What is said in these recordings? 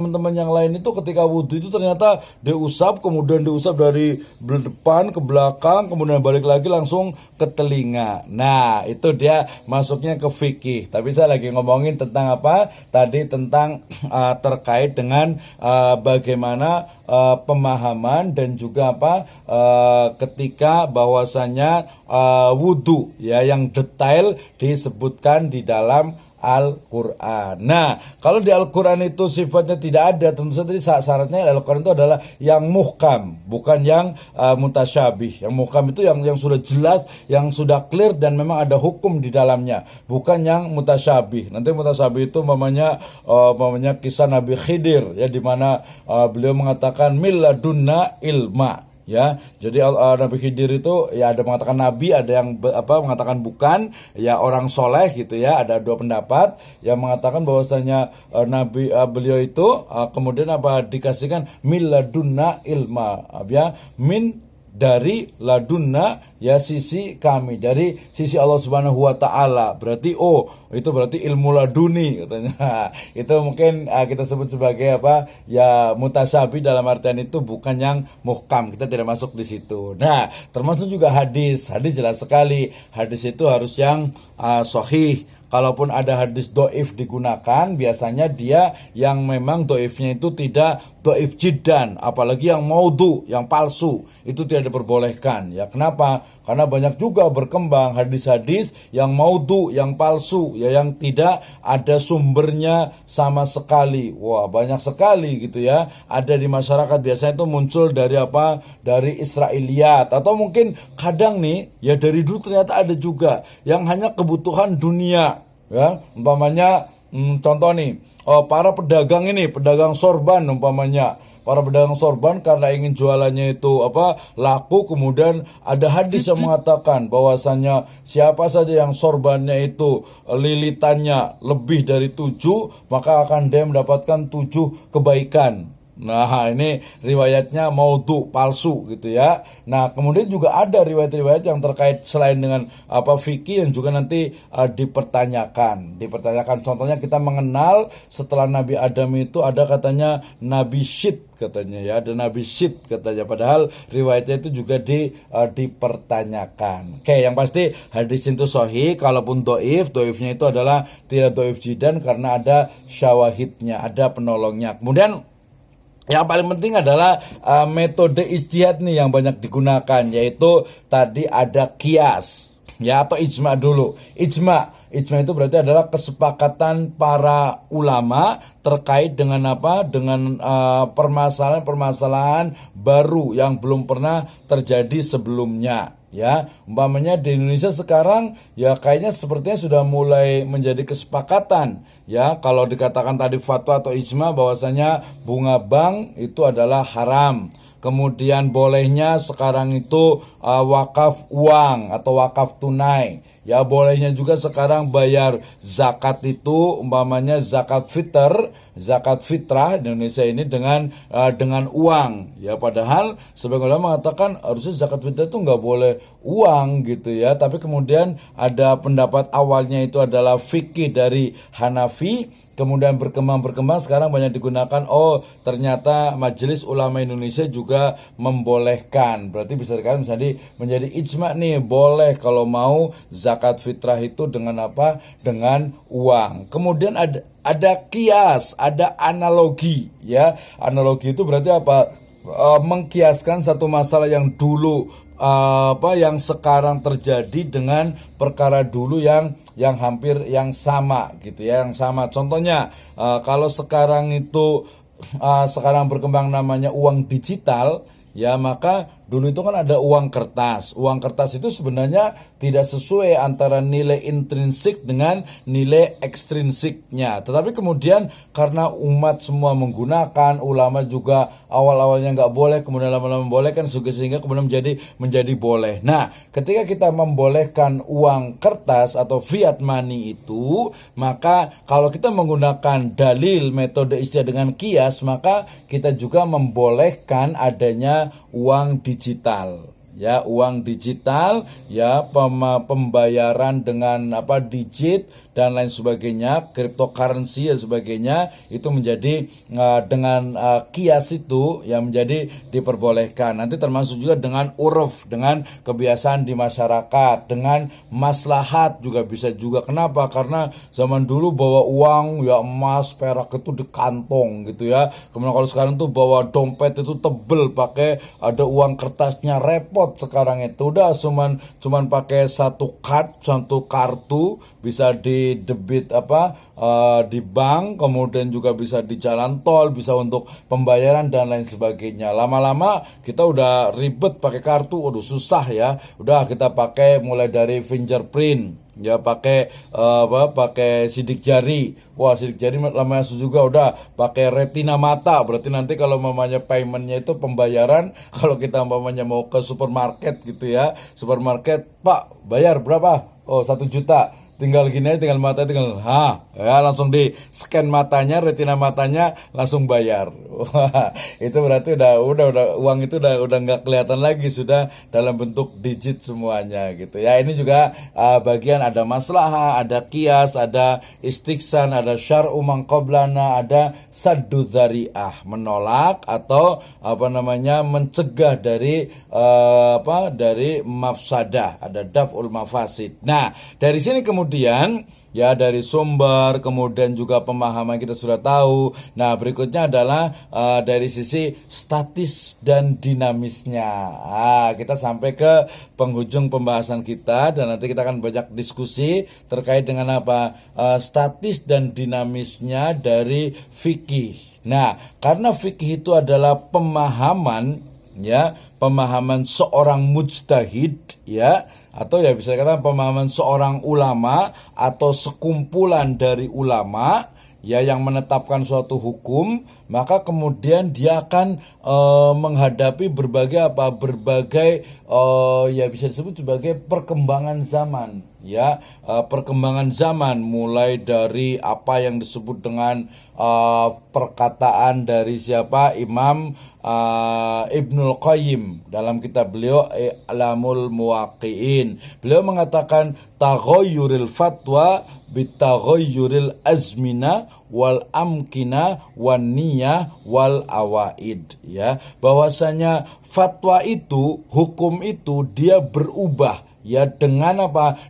teman-teman yang lain itu ketika wudhu itu ternyata diusap, kemudian diusap dari depan ke belakang, kemudian balik lagi langsung ke telinga. Nah, itu dia masuknya ke fikih. Tapi saya lagi ngomongin tentang apa? Tadi tentang terkait dengan bagaimana pemahaman dan juga apa ketika bahwasanya wudhu ya yang detail disebutkan di dalam Al-Quran. Nah, kalau di Al-Quran itu sifatnya tidak ada, tentu saja tadi syaratnya Al-Quran itu adalah yang muhkam, bukan yang mutasyabih. Yang muhkam itu yang sudah jelas, yang sudah clear dan memang ada hukum di dalamnya, bukan yang mutasyabih. Nanti mutasyabih itu mamanya kisah Nabi Khidir ya, di mana beliau mengatakan milladunna ilma. Ya, jadi Nabi Khidir itu ya ada mengatakan nabi, ada yang mengatakan bukan, ya orang soleh gitu ya. Ada dua pendapat yang mengatakan bahwasanya nabi beliau itu kemudian dikasihkan miladunna ilma, ya min dari ladunna ya sisi kami, dari sisi Allah Subhanahu wa taala. Berarti itu berarti ilmu laduni katanya. Itu mungkin kita sebut sebagai ya mutasyabi, dalam artian itu bukan yang muhkam. Kita tidak masuk di situ. Nah, termasuk juga hadis. Hadis jelas sekali. Hadis itu harus yang sahih. Kalaupun ada hadis doif digunakan, biasanya dia yang memang doifnya itu tidak doif jiddan, apalagi yang maudhu, yang palsu, itu tidak diperbolehkan. Ya, kenapa? Karena banyak juga berkembang hadis-hadis yang maudhu, yang palsu, ya yang tidak ada sumbernya sama sekali. Wah, banyak sekali gitu ya. Ada di masyarakat, biasanya itu muncul dari Dari Israiliyat, atau mungkin kadang nih ya dari dulu ternyata ada juga yang hanya kebutuhan dunia. Ya, umpamanya contoh nih, para pedagang sorban umpamanya. Para pedagang sorban karena ingin jualannya itu laku, kemudian ada hadis yang mengatakan bahwasannya siapa saja yang sorbannya itu lilitannya lebih dari 7, maka akan dia mendapatkan 7 kebaikan. Nah, ini riwayatnya maudhu, palsu gitu ya. Nah, kemudian juga ada riwayat-riwayat yang terkait selain dengan fikih yang juga nanti dipertanyakan. Contohnya kita mengenal setelah Nabi Adam itu ada katanya Nabi Syit katanya ya, ada Nabi Syit katanya, padahal riwayatnya itu juga dipertanyakan. Oke, yang pasti hadis itu sahih. Kalaupun doifnya itu adalah tidak doif jidan karena ada syawahidnya, ada penolongnya. Kemudian yang paling penting adalah metode ijtihad nih yang banyak digunakan, yaitu tadi ada qiyas ya, atau ijma dulu. Ijma itu berarti adalah kesepakatan para ulama terkait dengan dengan permasalahan-permasalahan baru yang belum pernah terjadi sebelumnya. Ya, umpamanya di Indonesia sekarang ya kayaknya sepertinya sudah mulai menjadi kesepakatan ya, kalau dikatakan tadi fatwa atau ijma bahwasanya bunga bank itu adalah haram. Kemudian bolehnya sekarang itu wakaf uang atau wakaf tunai. Ya, bolehnya juga sekarang bayar zakat itu umpamanya zakat fitrah di Indonesia ini dengan uang. Ya, padahal sebagian ulama mengatakan harusnya zakat fitrah itu nggak boleh uang gitu ya. Tapi kemudian ada pendapat awalnya itu adalah fikih dari Hanafi, kemudian berkembang sekarang banyak digunakan. Ternyata Majelis Ulama Indonesia juga membolehkan. Berarti bisa dikatakan misalnya menjadi ijma nih, boleh kalau mau zakat fitrah itu dengan dengan uang. Kemudian ada kias, ada analogi ya. Analogi itu berarti mengkiaskan satu masalah yang dulu yang sekarang terjadi dengan perkara dulu yang hampir yang sama gitu ya, yang sama. Contohnya kalau sekarang itu sekarang berkembang namanya uang digital ya, maka dulu itu kan ada uang kertas. Uang kertas itu sebenarnya tidak sesuai antara nilai intrinsik dengan nilai ekstrinsiknya. Tetapi kemudian karena umat semua menggunakan, ulama juga awal-awalnya nggak boleh, kemudian lama-lama membolehkan, sehingga kemudian menjadi boleh. Nah, ketika kita membolehkan uang kertas atau fiat money itu, maka kalau kita menggunakan dalil metode ijtihad dengan qiyas, maka kita juga membolehkan adanya uang digital. ya uang digital, ya pembayaran dengan digit dan lain sebagainya, cryptocurrency dan sebagainya, itu menjadi dengan kias itu yang menjadi diperbolehkan. Nanti termasuk juga dengan uruf, dengan kebiasaan di masyarakat, dengan maslahat juga bisa juga. Kenapa? Karena zaman dulu bawa uang ya emas, perak itu di kantong gitu ya. Kemudian kalau sekarang tuh bawa dompet itu tebel, pakai ada uang kertasnya, repot sekarang itu. Udah cuman pakai satu kartu bisa di debit di bank, kemudian juga bisa di jalan tol, bisa untuk pembayaran dan lain sebagainya. Lama-lama kita udah ribet pakai kartu, waduh susah ya. Udah kita pakai mulai dari fingerprint, ya pakai pakai sidik jari. Wah, sidik jari lamanya juga udah pakai retina mata. Berarti nanti kalau mamanya paymentnya itu pembayaran, kalau kita mamanya mau ke supermarket gitu ya, supermarket, Pak bayar berapa? Oh 1 juta. Tinggal gini aja, tinggal mata, tinggal ya langsung di scan matanya, retina matanya, langsung bayar. Wah, itu berarti udah uang itu udah nggak kelihatan lagi, sudah dalam bentuk digit semuanya gitu ya. Ini juga bagian ada maslahah, ada kias, ada istiksan, ada syar'u man qablana, ada saddu dzari'ah, menolak atau mencegah dari dari mafsadah, ada daf'ul mafasid. Nah, dari sini kemudian ya dari sumber, kemudian juga pemahaman kita sudah tahu. Nah, berikutnya adalah dari sisi statis dan dinamisnya. Kita sampai ke penghujung pembahasan kita dan nanti kita akan banyak diskusi terkait dengan statis dan dinamisnya dari fikih. Nah, karena fikih itu adalah pemahaman seorang mujtahid, ya, atau ya bisa dikatakan pemahaman seorang ulama atau sekumpulan dari ulama, ya, yang menetapkan suatu hukum, maka kemudian dia akan menghadapi berbagai ya bisa disebut sebagai perkembangan zaman, ya, perkembangan zaman, mulai dari apa yang disebut dengan perkataan dari siapa, Imam Ibnul Qayyim dalam kitab beliau I'lamul Muwaqqi'in. Beliau mengatakan taghayyuril fatwa bitaghayyuril azmina wal amkina wan niyah wal awaid, ya, bahwasanya fatwa itu, hukum itu dia berubah, ya, dengan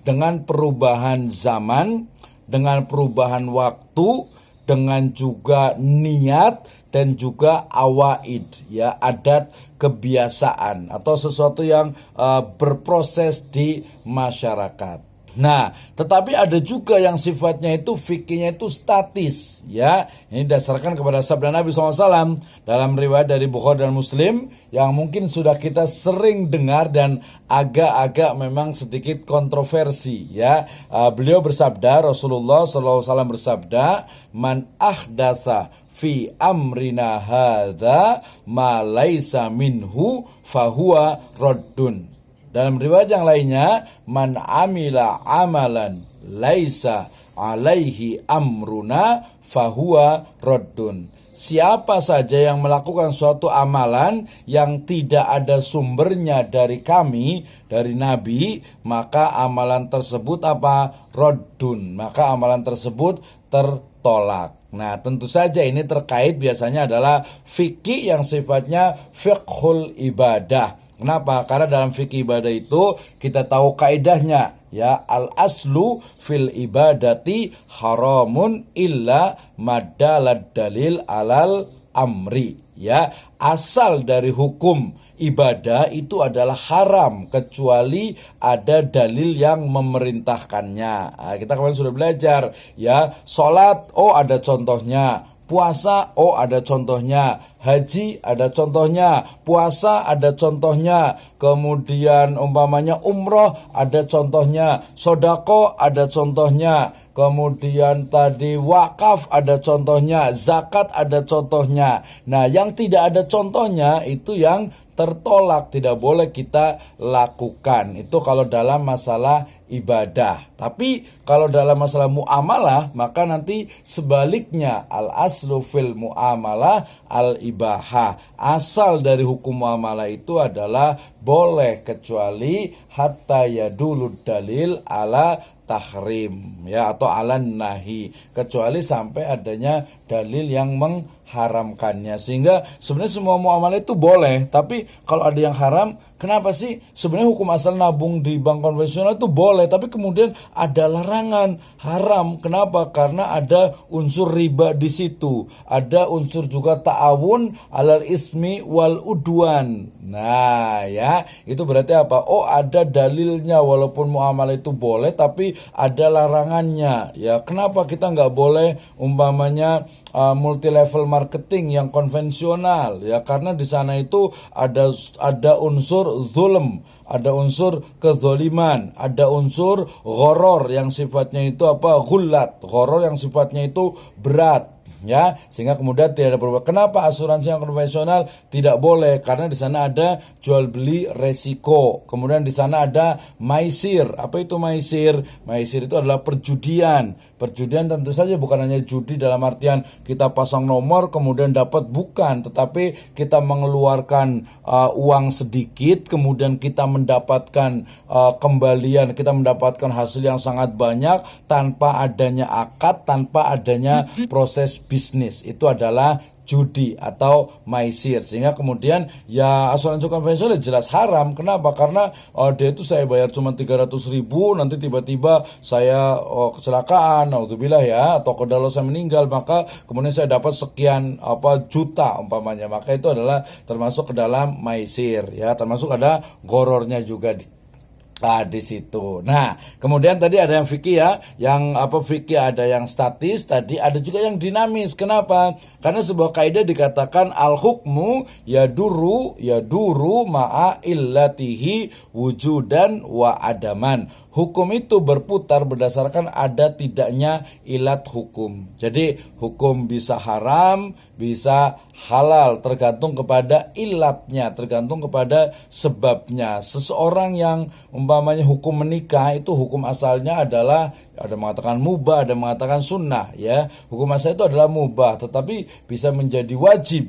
dengan perubahan zaman, dengan perubahan waktu, dengan juga niat dan juga awaid, ya, adat kebiasaan atau sesuatu yang berproses di masyarakat. Nah, tetapi ada juga yang sifatnya itu fikihnya itu statis, ya. Ini dasarkan kepada sabda Nabi SAW dalam riwayat dari Bukhari dan Muslim yang mungkin sudah kita sering dengar dan agak-agak memang sedikit kontroversi, ya. Beliau bersabda, Rasulullah SAW bersabda, man ahdatsa fi amrina hadza ma laisa minhu fahuwa raddun. Dalam riwayat yang lainnya, man amila amalan laisa alaihi amruna fahuwa raddun. Siapa saja yang melakukan suatu amalan yang tidak ada sumbernya dari kami, dari Nabi, maka amalan tersebut raddun, maka amalan tersebut tertolak. Nah, tentu saja ini terkait biasanya adalah fikih yang sifatnya fiqhul ibadah. Kenapa? Karena dalam fikih ibadah itu kita tahu kaidahnya, ya, al aslu fil ibadati haramun illa madalad dalil alal amri, ya. Asal dari hukum ibadah itu adalah haram kecuali ada dalil yang memerintahkannya. Nah, kita kemarin sudah belajar, ya, sholat, ada contohnya. Puasa, ada contohnya. Haji, ada contohnya. Puasa, ada contohnya. Kemudian umpamanya umroh, ada contohnya. Sodako, ada contohnya. Kemudian tadi wakaf, ada contohnya. Zakat, ada contohnya. Nah, yang tidak ada contohnya itu yang tertolak, tidak boleh kita lakukan. Itu kalau dalam masalah ibadah. Tapi kalau dalam masalah muamalah, maka nanti sebaliknya, al aslu fil muamalah al ibaha. Asal dari hukum muamalah itu adalah boleh, kecuali hatta yadulud dalil ala tahrim, ya, atau ala nahi, kecuali sampai adanya dalil yang mengharamkannya. Sehingga sebenarnya semua muamalah itu boleh, tapi kalau ada yang haram, kenapa sih? Sebenarnya hukum asal nabung di bank konvensional itu boleh, tapi kemudian ada larangan haram. Kenapa? Karena ada unsur riba di situ, ada unsur juga ta'awun alal ismi wal udwan. Nah, ya, itu berarti apa? Oh, ada dalilnya, walaupun muamalah itu boleh, tapi ada larangannya. Ya, kenapa kita nggak boleh umpamanya multi level marketing yang konvensional? Ya, karena di sana itu ada unsur zulm, ada unsur kezoliman, ada unsur ghoror yang sifatnya itu apa? Ghulat, ghoror yang sifatnya itu berat. Ya, sehingga kemudian tidak ada perubahan. Kenapa asuransi yang konvensional tidak boleh? Karena di sana ada jual beli resiko. Kemudian di sana ada maisir. Apa itu maisir? Maisir itu adalah perjudian. Perjudian tentu saja bukan hanya judi dalam artian kita pasang nomor kemudian dapat, bukan, tetapi kita mengeluarkan uang sedikit kemudian kita mendapatkan kembalian, kita mendapatkan hasil yang sangat banyak tanpa adanya akad, tanpa adanya proses bisnis. Itu adalah judi atau maisir. Sehingga kemudian ya asuransi konvensional jelas haram. Kenapa? Karena dia itu saya bayar cuma 300.000, nanti tiba-tiba saya kecelakaan, naudzubillah ya, atau kalau saya meninggal, maka kemudian saya dapat sekian juta umpamanya. Maka itu adalah termasuk ke dalam maisir, ya, termasuk ada gorornya juga di situ. Nah, kemudian tadi ada yang fikih ya, yang fikih ada yang statis, tadi ada juga yang dinamis. Kenapa? Karena sebuah kaidah dikatakan al hukmu yaduru ma'a illatihi wujudan wa adaman. Hukum itu berputar berdasarkan ada tidaknya ilat hukum. Jadi hukum bisa haram, bisa halal, tergantung kepada ilatnya, tergantung kepada sebabnya. Seseorang yang umpamanya hukum menikah itu hukum asalnya adalah ada mengatakan mubah, ada mengatakan sunnah, ya. Hukum asal itu adalah mubah, tetapi bisa menjadi wajib,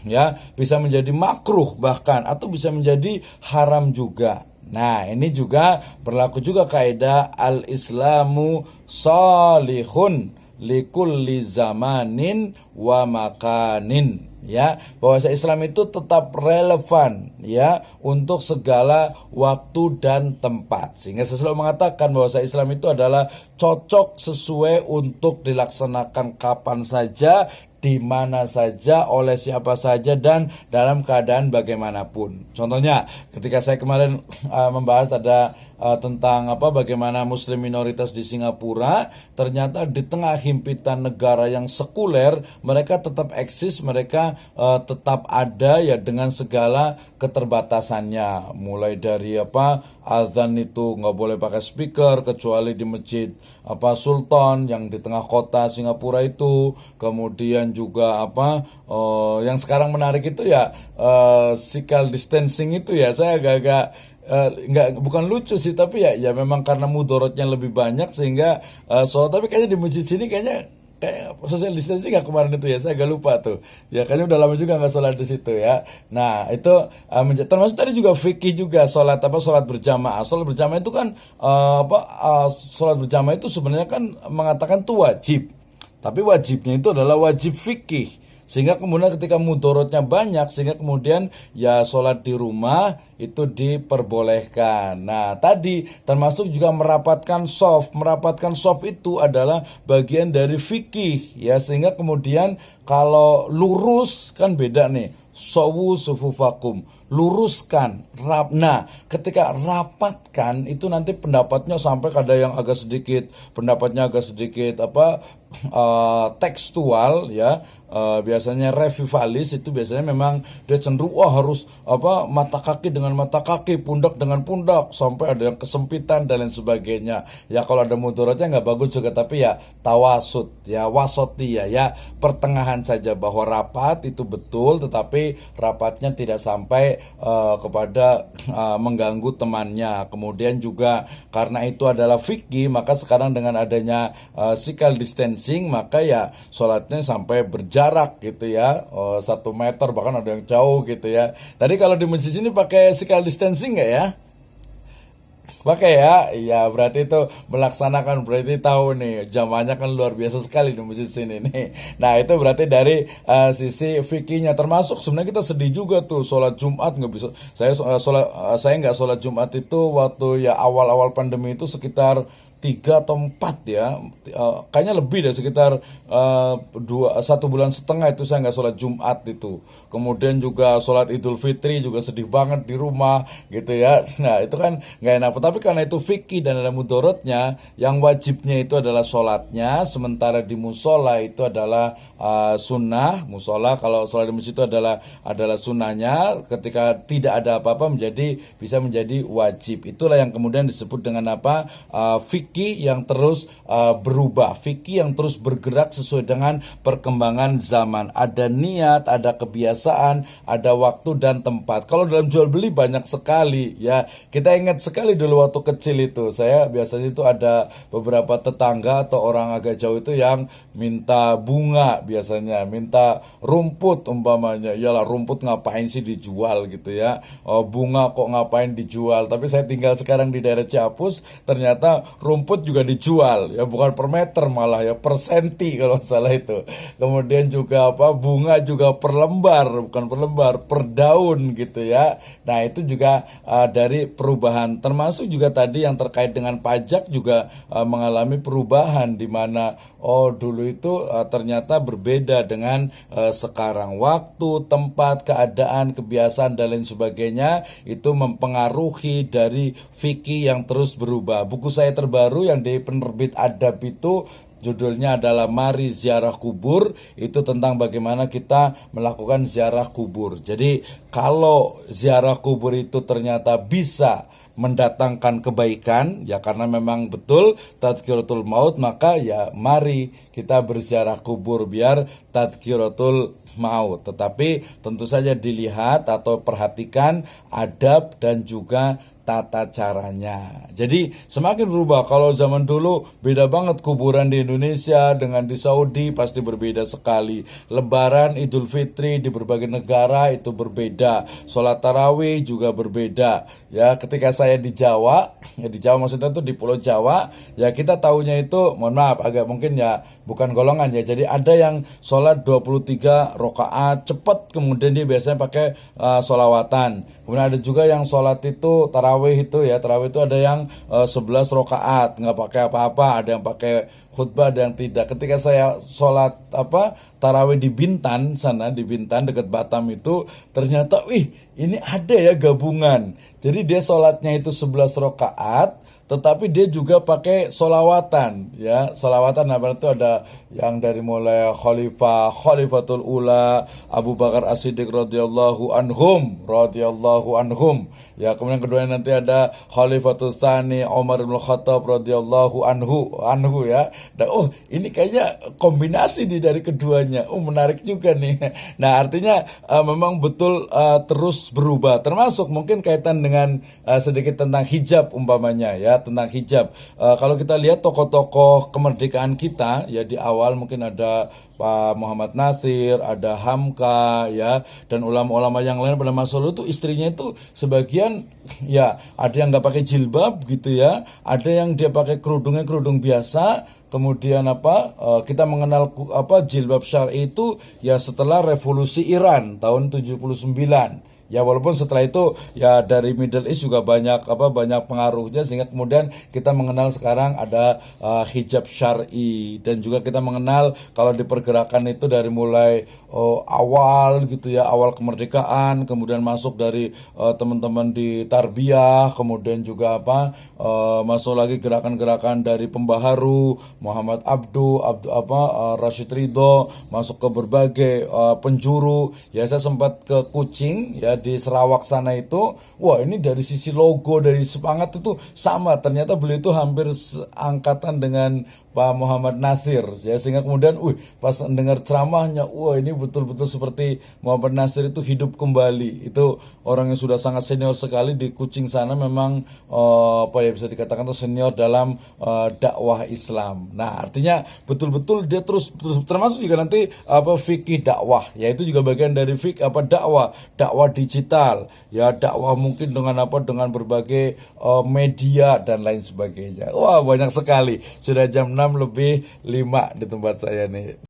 ya, bisa menjadi makruh bahkan, atau bisa menjadi haram juga. Nah, ini juga berlaku juga kaidah al-islamu salihun likulli zamanin wa makanin, ya, bahwa Islam itu tetap relevan, ya, untuk segala waktu dan tempat. Sehingga saya selalu mengatakan bahwa Islam itu adalah cocok sesuai untuk dilaksanakan kapan saja, di mana saja, oleh siapa saja, dan dalam keadaan bagaimanapun. Contohnya, ketika saya kemarin membahas ada tentang bagaimana muslim minoritas di Singapura, ternyata di tengah himpitan negara yang sekuler, mereka tetap eksis, mereka tetap ada, ya, dengan segala keterbatasannya. Mulai dari azan itu nggak boleh pakai speaker kecuali di masjid Sultan yang di tengah kota Singapura itu. Kemudian juga yang sekarang menarik itu ya physical distancing itu, ya, saya agak-agak bukan lucu sih, tapi ya memang karena mudorotnya lebih banyak sehingga tapi kayaknya di masjid sini kayak social distancing nggak kemarin itu, ya, saya agak lupa tuh, ya, kayaknya udah lama juga nggak sholat di situ, ya. Nah, itu termasuk tadi juga fikih juga sholat berjamaah. Sholat berjamaah itu kan sholat berjamaah itu sebenarnya kan mengatakan itu wajib, tapi wajibnya itu adalah wajib fikih. Sehingga kemudian ketika mudorotnya banyak, sehingga kemudian ya sholat di rumah itu diperbolehkan. Nah, tadi termasuk juga merapatkan shaf. Merapatkan shaf itu adalah bagian dari fikih, ya, sehingga kemudian kalau lurus kan beda nih. Sawu sufufakum, luruskan. Nah, ketika rapatkan itu nanti pendapatnya sampai ada yang agak sedikit, pendapatnya agak sedikit tekstual, ya. Biasanya revivalis itu biasanya memang dia cenderung harus mata kaki dengan mata kaki, pundak dengan pundak, sampai ada yang kesempitan dan lain sebagainya. Ya, kalau ada mudaratnya nggak bagus juga, tapi ya tawasud, ya, wasoti, ya, pertengahan saja, bahwa rapat itu betul, tetapi tapi rapatnya tidak sampai kepada mengganggu temannya. Kemudian juga karena itu adalah fikih, maka sekarang dengan adanya physical distancing, maka ya sholatnya sampai berjarak gitu ya, 1 meter, bahkan ada yang jauh gitu ya. Tadi kalau di masjid ini pakai physical distancing nggak ya? Pakai ya, iya berarti itu melaksanakan, berarti tahu nih jamaahnya kan luar biasa sekali di masjid sini nih. Nah itu berarti dari sisi fikihnya, termasuk sebenarnya kita sedih juga tuh sholat Jumat nggak bisa. Saya nggak sholat Jumat itu waktu ya awal-awal pandemi itu sekitar 3 atau 4 ya. Kayaknya lebih deh, sekitar 1,5 bulan itu saya nggak sholat Jumat itu. Kemudian juga sholat Idul Fitri juga sedih banget di rumah gitu ya. Nah itu kan nggak enak, tapi karena itu fikih dan ada mudorotnya, yang wajibnya itu adalah sholatnya, sementara di musola itu adalah sunnah. Musola kalau sholat di masjid itu adalah sunnahnya, ketika tidak ada apa-apa bisa menjadi wajib. Itulah yang kemudian disebut dengan apa, fikih yang terus berubah, fikih yang terus bergerak sesuai dengan perkembangan zaman. Ada niat, ada kebiasaan, ada waktu dan tempat. Kalau dalam jual beli banyak sekali ya. Kita ingat sekali dulu waktu kecil itu, saya biasanya itu ada beberapa tetangga atau orang agak jauh itu yang minta bunga, biasanya minta rumput umpamanya. Yalah, rumput ngapain sih dijual gitu ya. Oh, bunga kok ngapain dijual. Tapi saya tinggal sekarang di daerah Ciapus, ternyata rumput juga dijual ya, bukan per meter malah ya, per senti kalau salah itu. Kemudian juga apa, bunga juga per lembar, bukan per lembar, per daun gitu ya. Nah itu juga dari perubahan, termasuk juga tadi yang terkait dengan pajak juga mengalami perubahan, di mana dulu itu ternyata berbeda dengan sekarang. Waktu, tempat, keadaan, kebiasaan dan lain sebagainya itu mempengaruhi dari fikih yang terus berubah. Buku saya terbaru yang di penerbit Adab itu judulnya adalah Mari Ziarah Kubur. Itu tentang bagaimana kita melakukan ziarah kubur. Jadi kalau ziarah kubur itu ternyata bisa mendatangkan kebaikan ya, karena memang betul tadkiratul maut, maka ya mari kita berziarah kubur biar tadkiratul maut. Tetapi tentu saja dilihat atau perhatikan adab dan juga tata caranya. Jadi semakin berubah. Kalau zaman dulu beda banget kuburan di Indonesia dengan di Saudi, pasti berbeda sekali. Lebaran, Idul Fitri di berbagai negara itu berbeda. Sholat tarawih juga berbeda. Ya, ketika saya di Jawa, ya di Jawa maksudnya itu di Pulau Jawa, ya kita tahunya itu, mohon maaf agak mungkin ya bukan golongan ya. Jadi ada yang sholat 23 rakaat cepat, kemudian dia biasanya pakai sholawatan. Kemudian ada juga yang sholat itu tarawih itu ya, tarawih itu ada yang 11 rakaat nggak pakai apa-apa, ada yang pakai khutbah, ada yang tidak. Ketika saya sholat tarawih di Bintan sana, di Bintan dekat Batam itu, ternyata ini ada ya gabungan. Jadi dia sholatnya itu 11 rakaat, tetapi dia juga pakai solawatan ya. Solawatan itu ada yang dari mulai Khalifatul Ula Abu Bakar As-Siddiq radhiyallahu anhum ya. Kemudian kedua nanti ada Khalifatul Tsani Umar bin Khattab radhiyallahu anhu ya. Dan ini kayaknya kombinasi dari keduanya. Menarik juga nih. Nah artinya memang betul terus berubah, termasuk mungkin kaitan dengan sedikit tentang hijab umpamanya ya, tentang hijab. Kalau kita lihat tokoh-tokoh kemerdekaan kita ya, di awal mungkin ada Pak Muhammad Nasir, ada Hamka ya, dan ulama-ulama yang lain pada masa lalu itu istrinya itu sebagian ya ada yang nggak pakai jilbab gitu ya, ada yang dia pakai kerudung biasa. Kemudian kita mengenal jilbab syar'i itu ya setelah revolusi Iran tahun 79. Ya walaupun setelah itu ya dari Middle East juga banyak pengaruhnya, sehingga kemudian kita mengenal sekarang ada hijab syar'i. Dan juga kita mengenal kalau di pergerakan itu dari mulai awal gitu ya, awal kemerdekaan, kemudian masuk dari teman-teman di Tarbiyah, kemudian juga masuk lagi gerakan-gerakan dari pembaharu Muhammad Rashid Ridho, masuk ke berbagai penjuru. Ya saya sempat ke Kucing ya, di Sarawak sana itu, ini dari sisi logo, dari semangat itu sama. Ternyata beliau itu hampir angkatan dengan Pak Muhammad Nasir ya, sehingga kemudian pas dengar ceramahnya, wah ini betul-betul seperti Muhammad Nasir itu hidup kembali. Itu orang yang sudah sangat senior sekali di Kucing sana, memang apa ya, bisa dikatakan itu senior dalam dakwah Islam. Nah, artinya betul-betul dia terus termasuk juga nanti apa fikih dakwah, yaitu juga bagian dari fikih apa dakwah digital ya, dakwah mungkin dengan apa, dengan berbagai media dan lain sebagainya. Wah, banyak sekali. Sudah jam 6 lebih 5 di tempat saya nih.